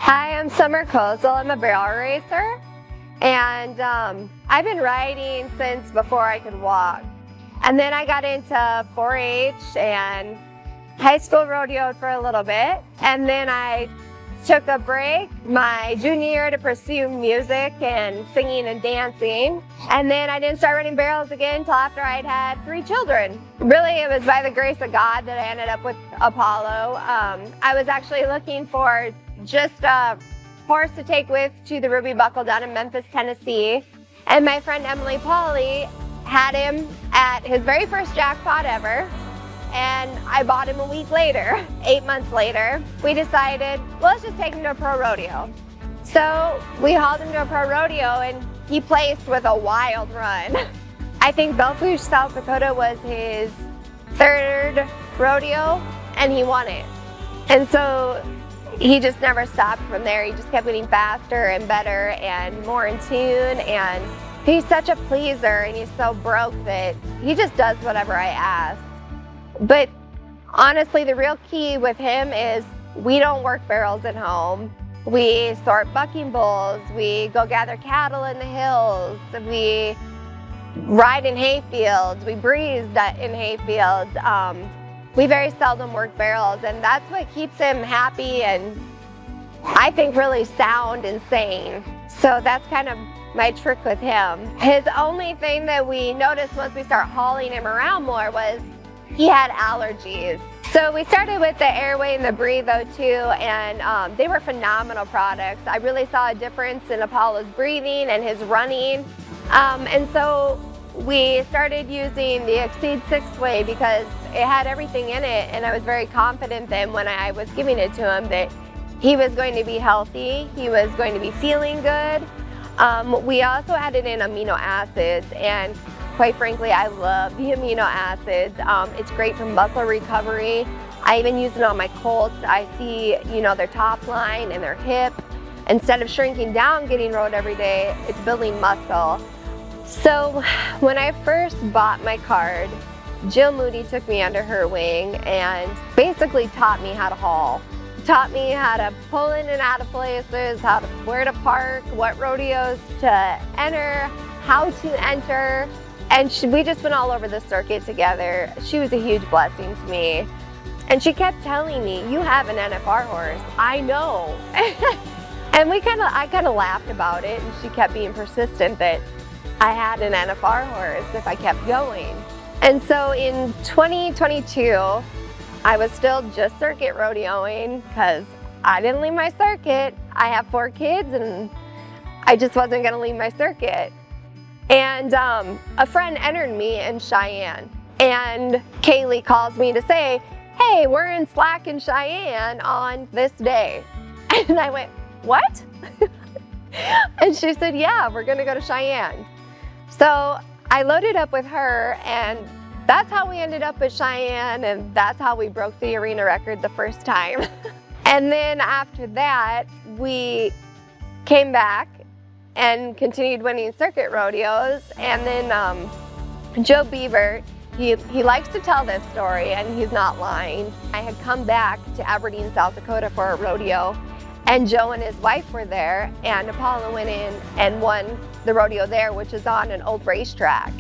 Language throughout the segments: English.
Hi, I'm Summer Kosel. I'm a barrel racer, and I've been riding since before I could walk. And then I got into 4-H and high school rodeoed for a little bit, and then I took a break my junior year to pursue music and singing and dancing. And then I didn't start riding barrels again until after I'd had 3 children. Really, it was by the grace of God that I ended up with Apollo. I was actually looking for just a horse to take with to the Ruby Buckle down in Memphis, Tennessee. And my friend Emily Pauly had him at his very first jackpot ever. And I bought him a week later, 8 months later. We decided, well, let's just take him to a pro rodeo. So we hauled him to a pro rodeo and he placed with a wild run. I think Belfouche, South Dakota was his 3rd rodeo and he won it. And so he just never stopped from there. He just kept getting faster and better and more in tune, and he's such a pleaser and he's so broke that he just does whatever I ask. But honestly, the real key with him is we don't work barrels at home. We sort bucking bulls, we go gather cattle in the hills, we ride in hay fields, we breeze in hay fields. We very seldom work barrels, and that's what keeps him happy and I think really sound and sane. So that's kind of my trick with him. His only thing that we noticed once we start hauling him around more was he had allergies. So we started with the Airway and the Breatho too, and they were phenomenal products. I really saw a difference in Apollo's breathing and his running. And so we started using the Exceed 6-Way because it had everything in it, and I was very confident then when I was giving it to him that he was going to be healthy, he was going to be feeling good. We also added in amino acids, and quite frankly, I love the amino acids. It's great for muscle recovery. I even use it on my colts. I see, their top line and their hip. Instead of shrinking down getting rode every day, it's building muscle. So when I first bought my card, Jill Moody took me under her wing and basically taught me how to haul. Taught me how to pull in and out of places, where to park, what rodeos to enter, how to enter. And we just went all over the circuit together. She was a huge blessing to me. And she kept telling me, you have an NFR horse. I know. And I kind of laughed about it, and she kept being persistent that I had an NFR horse if I kept going. And so in 2022, I was still just circuit rodeoing because I didn't leave my circuit. I have 4 kids and I just wasn't gonna leave my circuit. And a friend entered me in Cheyenne, and Kaylee calls me to say, hey, we're in Slack in Cheyenne on this day. And I went, what? And she said, yeah, we're gonna go to Cheyenne. So I loaded up with her, and that's how we ended up at Cheyenne, and that's how we broke the arena record the first time. And then after that, we came back and continued winning circuit rodeos. And then Joe Beaver, he likes to tell this story, and he's not lying. I had come back to Aberdeen, South Dakota for a rodeo, and Joe and his wife were there, and Apollo went in and won the rodeo there, which is on an old racetrack.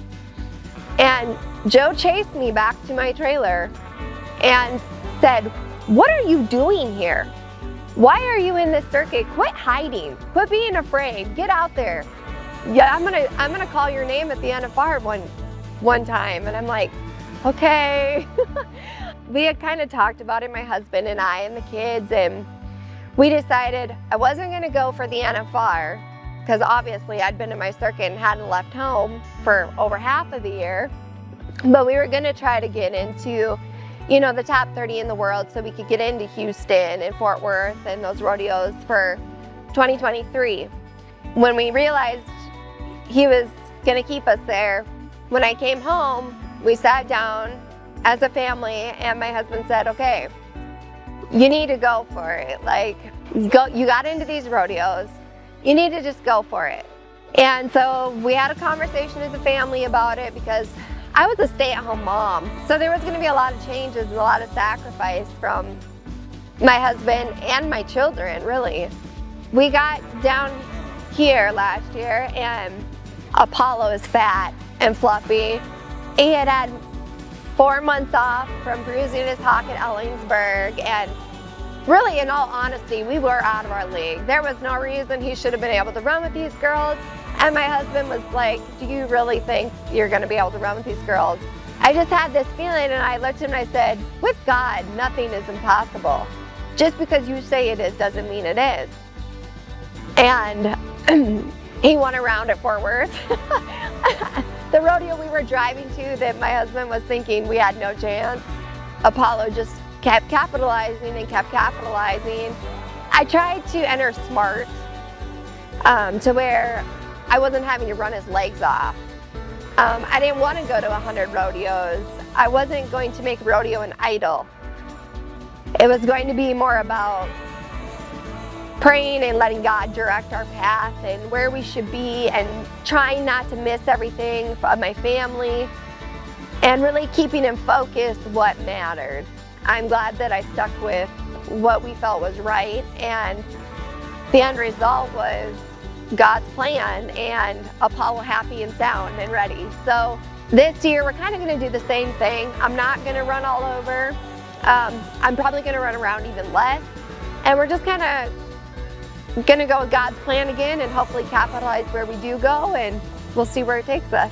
And Joe chased me back to my trailer and said, what are you doing here? Why are you in this circuit? Quit hiding, quit being afraid, get out there. Yeah, I'm gonna call your name at the NFR one time. And I'm like, okay. We had kind of talked about it, my husband and I and the kids, and we decided I wasn't gonna go for the NFR because obviously I'd been in my circuit and hadn't left home for over half of the year. But we were gonna try to get into, the top 30 in the world so we could get into Houston and Fort Worth and those rodeos for 2023. When we realized he was gonna keep us there, when I came home, we sat down as a family and my husband said, okay, you need to go for it. Like, you got into these rodeos, you need to just go for it. And so we had a conversation as a family about it because I was a stay-at-home mom. So there was gonna be a lot of changes and a lot of sacrifice from my husband and my children, really. we got down here last year and Apollo is fat and fluffy. He had 4 months off from bruising his hock at Ellingsburg, and really, in all honesty, we were out of our league. There was no reason he should have been able to run with these girls. And my husband was like, do you really think you're gonna be able to run with these girls? I just had this feeling, and I looked at him and I said, with God, nothing is impossible. Just because you say it is doesn't mean it is. And he won around at Fort Worth. The rodeo we were driving to that my husband was thinking we had no chance, Apollo just kept capitalizing and kept capitalizing. I tried to enter smart to where I wasn't having to run his legs off. I didn't want to go to 100 rodeos. I wasn't going to make rodeo an idol. It was going to be more about praying and letting God direct our path and where we should be, and trying not to miss everything of my family, and really keeping in focus what mattered. I'm glad that I stuck with what we felt was right, and the end result was God's plan and Apollo happy and sound and ready. So this year we're kind of going to do the same thing. I'm not going to run all over. I'm probably going to run around even less, and we're just kind of going to go with God's plan again and hopefully capitalize where we do go, and we'll see where it takes us.